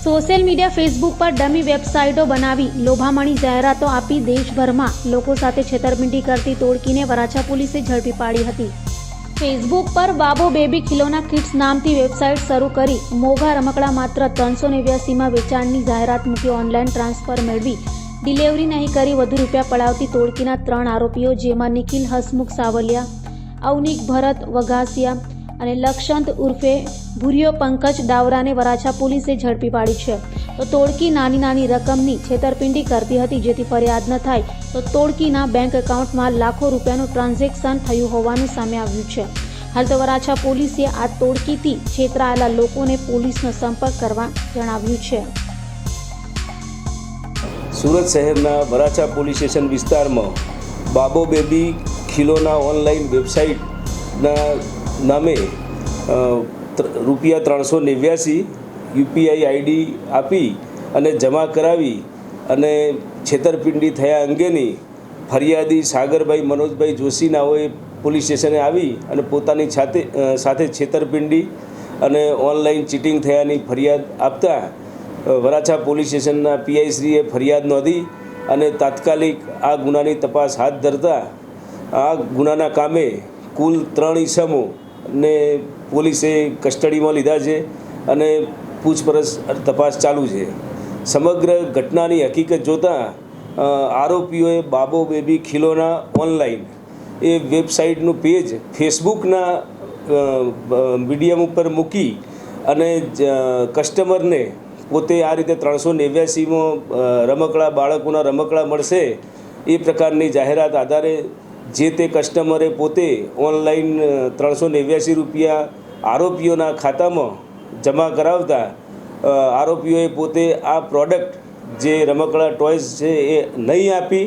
Social media Facebook પર dummy વેબસાઇટો બનાવી લોભામણી જાહેરાતો આપી દેશભરમાં લોકો સાથે છેતરપિંડી કરતી ટોળકીને વરાછા પોલીસે ઝડપી પાડી હતી। ફેસબુક પર બાબો બેબી ખિલોના કિડ્સ નામથી વેબસાઇટ શરૂ કરી મોંઘા રમકડા માત્ર 389માં વેચાણની જાહેરાત મૂકી ઓનલાઈન ટ્રાન્સફર મેળવી ડિલિવરી નહીં કરી વધુ રૂપિયા પડાવતી ટોળકીના 3 આરોપીઓ જેમાં નિખિલ હસમુખ સાવલિયા, અવનિક ભરત વઘાસિયા અને લક્ષંત ઉર્ફે ભૂરિયો પંકજ ડાવરાને વરાછા પોલીસે ઝડપી પાડી છે। તો ટોળકી નાની રકમની છેતરપિંડી કરતી હતી, જેથી ફરિયાદ ન થાય તો ટોળકીના બેંક એકાઉન્ટમાં લાખો રૂપિયાનું ટ્રાન્ઝેક્શન થયું હોવાનું સામે આવ્યું છે। હાલ તો વરાછા પોલીસે આ ટોળકીથી છેતરાયેલા લોકોને પોલીસનો સંપર્ક કરવા જણાવ્યું છે। સુરત શહેરના વરાછા પોલીસ સ્ટેશન વિસ્તારમાં બાબો બેબી ખિલોના ઓનલાઈન વેબસાઇટના નામે ₹389 યુપીઆઈ આઈડી આપી અને જમા કરાવી અને છેતરપિંડી થયા અંગેની ફરિયાદી સાગરભાઈ મનોજભાઈ જોશી નાઓએ પોલીસ સ્ટેશને આવી અને પોતાની સાથે છેતરપિંડી અને ઓનલાઈન ચીટિંગ થયાની ફરિયાદ આપતા વરાછા પોલીસ સ્ટેશનના પીઆઈશ્રીએ ફરિયાદ નોંધી અને તાત્કાલિક આ ગુનાની તપાસ હાથ ધરતા આ ગુનાના કામે કુલ 3 ઇસમોને પોલીસે કસ્ટડીમાં લીધા છે અને પૂછપરછ તપાસ ચાલુ છે। સમગ્ર ઘટનાની હકીકત જોતાં આરોપીઓએ બાબો બેબી ખિલોના ઓનલાઈન એ વેબસાઇટનું પેજ ફેસબુકના મીડિયમ ઉપર મૂકી અને કસ્ટમરને પોતે આ રીતે 389માં રમકડા બાળકોના રમકડા મળશે એ પ્રકારની જાહેરાત આધારે જે તે કસ્ટમરે પોતે ઓનલાઈન ₹389 આરોપીઓના ખાતામાં જમા કરાવતા આરોપીઓએ પોતે આ પ્રોડક્ટ જે રમકડા ટોયઝ છે એ નહીં આપી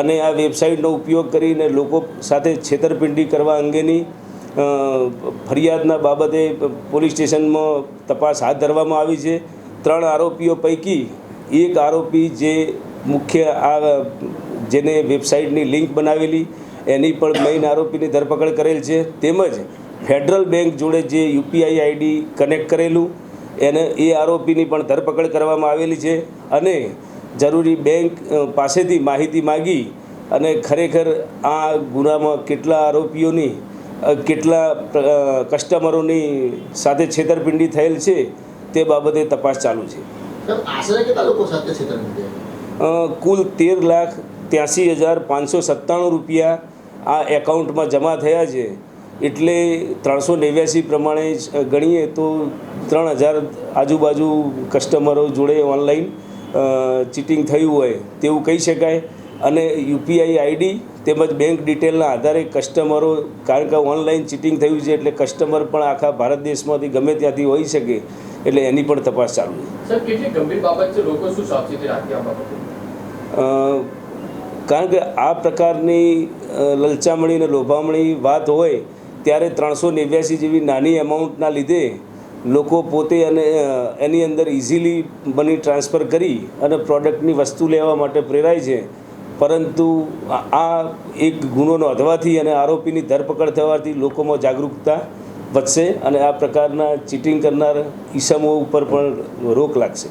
અને આ વેબસાઇટનો ઉપયોગ કરીને લોકો સાથે છેતરપિંડી કરવા અંગેની ફરિયાદના બાબતે પોલીસ સ્ટેશનમાં તપાસ હાથ ધરવામાં આવી છે। 3 આરોપીઓ પૈકી એક આરોપી જે મુખ્ય આ જેને વેબસાઇટની લિંક બનાવેલી એની પણ મેઇન આરોપીની ધરપકડ કરેલ છે, તેમજ ફેડરલ બેંક જોડે જે યુપીઆઈ આઈડી કનેક્ટ કરેલું એ આરોપીની પણ ધરપકડ કરવામાં આવેલી છે અને જરૂરી બેંક પાસેથી માહિતી માગી અને ખરેખર આ ગુનામાં કેટલા આરોપીઓની કેટલા કસ્ટમરોની સાથે છેતરપિંડી થયેલ છે તે બાબતે તપાસ ચાલુ છે। કુલ ₹13,83,597 આ એકાઉન્ટમાં જમા થયા છે, એટલે 389 પ્રમાણે ગણીએ તો 3,000 આજુબાજુ કસ્ટમરો જોડે ઓનલાઈન ચીટિંગ થયું હોય તેવું કહી શકાય। અને યુપીઆઈ આઈડી તેમજ બેંક ડિટેલના આધારે કસ્ટમરો, કારણ કે ઓનલાઈન ચીટિંગ થયું છે એટલે કસ્ટમર પણ આખા ભારત દેશમાંથી ગમે ત્યાંથી હોઈ શકે, એટલે એની પણ તપાસ ચાલુ છે। સર, કેટલી ગંભીર બાબત છે, લોકો શું સાવચેતી રાખી આ બાબતે? કારણ કે આ પ્રકારની લલચામણી અને લોભામણી વાત હોય ત્યારે 389 જેવી નાની એમાઉન્ટના લીધે લોકો પોતે અને એની અંદર ઇઝીલી મની ટ્રાન્સફર કરી અને પ્રોડક્ટની વસ્તુ લેવા માટે પ્રેરાય છે, પરંતુ આ એક ગુનો નોંધવાથી અને આરોપીની ધરપકડ થવાથી લોકોમાં જાગૃતતા વધશે અને આ પ્રકારના ચીટિંગ કરનાર ઈસમો ઉપર પણ રોક લાગશે।